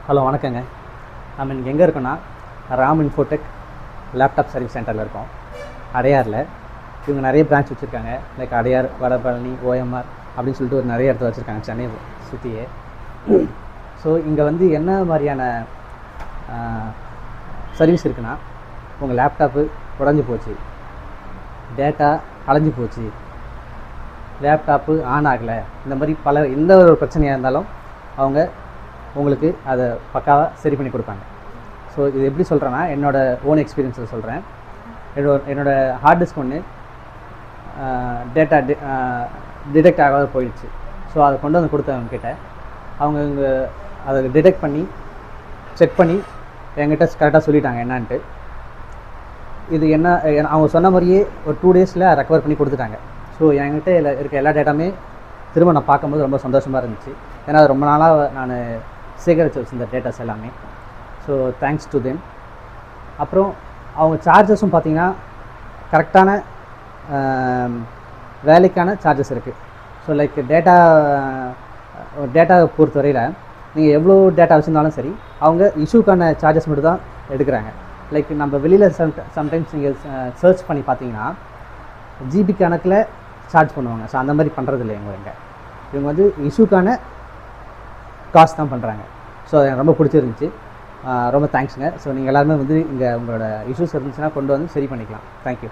Hello வணக்கங்க. நம்ம இன்றைக்கி எங்கே இருக்கோன்னா ராம் இன்ஃபோடெக் லேப்டாப் சர்வீஸ் சென்டரில் இருக்கோம், அடையாரில். இவங்க நிறைய பிரான்ச் வச்சுருக்காங்க. லைக் அடையார், வடபழனி, OMR அப்படின்னு சொல்லிட்டு ஒரு நிறைய இடத்துல வச்சுருக்காங்க சென்னை சுற்றியே. ஸோ இங்கே வந்து என்ன மாதிரியான சர்வீஸ் இருக்குன்னா, உங்கள் லேப்டாப்பு உடஞ்சி போச்சு, டேட்டா அலைஞ்சி போச்சு, லேப்டாப்பு ஆன் ஆகலை, இந்த மாதிரி பல எந்த ஒரு பிரச்சனையாக இருந்தாலும் அவங்க உங்களுக்கு அதை பக்காவாக சரி பண்ணி கொடுப்பாங்க. ஸோ இது எப்படி சொல்கிறேன்னா, என்னோடய ஓன் எக்ஸ்பீரியன்ஸில் சொல்கிறேன். என்னோடய ஹார்ட் டிஸ்க் ஒன்று டேட்டா டிடெக்ட் ஆகாத போயிடுச்சு. ஸோ அதை கொண்டு வந்து கொடுத்தவங்க கிட்ட அவங்க இங்கே அதை டிடெக்ட் பண்ணி செக் பண்ணி என்கிட்ட கரெக்டாக சொல்லிட்டாங்க என்னான்ட்டு. இது என்ன அவங்க சொன்ன மாதிரியே ஒரு 2 டேஸில் ரெக்கவர் பண்ணி கொடுத்துட்டாங்க. ஸோ என்கிட்ட இருக்க எல்லா டேட்டாமே திரும்ப நான் பார்க்கும்போது ரொம்ப சந்தோஷமாக இருந்துச்சு. ஏன்னா அது ரொம்ப நாளாக நான் சேகரித்து வச்சுருந்த டேட்டாஸ் எல்லாமே. So thanks to them. அப்புறம் அவங்க சார்ஜஸும் பார்த்திங்கன்னா கரெக்டான வேலைக்கான சார்ஜஸ் இருக்குது. ஸோ லைக் டேட்டா பொறுத்தவரையில் நீங்கள் எவ்வளோ டேட்டா வச்சுருந்தாலும் சரி, அவங்க இஷ்யூக்கான சார்ஜஸ் மட்டும் தான் எடுக்கிறாங்க. லைக் நம்ம வெளியில் சம்டைம்ஸ் நீங்கள் சர்ச் பண்ணி பார்த்தீங்கன்னா ஜிபி கணக்கில் சார்ஜ் பண்ணுவாங்க. ஸோ அந்த மாதிரி பண்ணுறது இல்லை இவங்க வந்து இஷ்யூக்கான காசு தான் பண்ணுறாங்க. ஸோ எனக்கு ரொம்ப பிடிச்சிருந்துச்சி. ரொம்ப தேங்க்ஸுங்க. ஸோ நீங்கள் எல்லாருமே வந்து இங்கே உங்களோட இஷ்யூஸ் இருந்துச்சுன்னா கொண்டு வந்து சரி பண்ணிக்கலாம். தேங்க்யூ.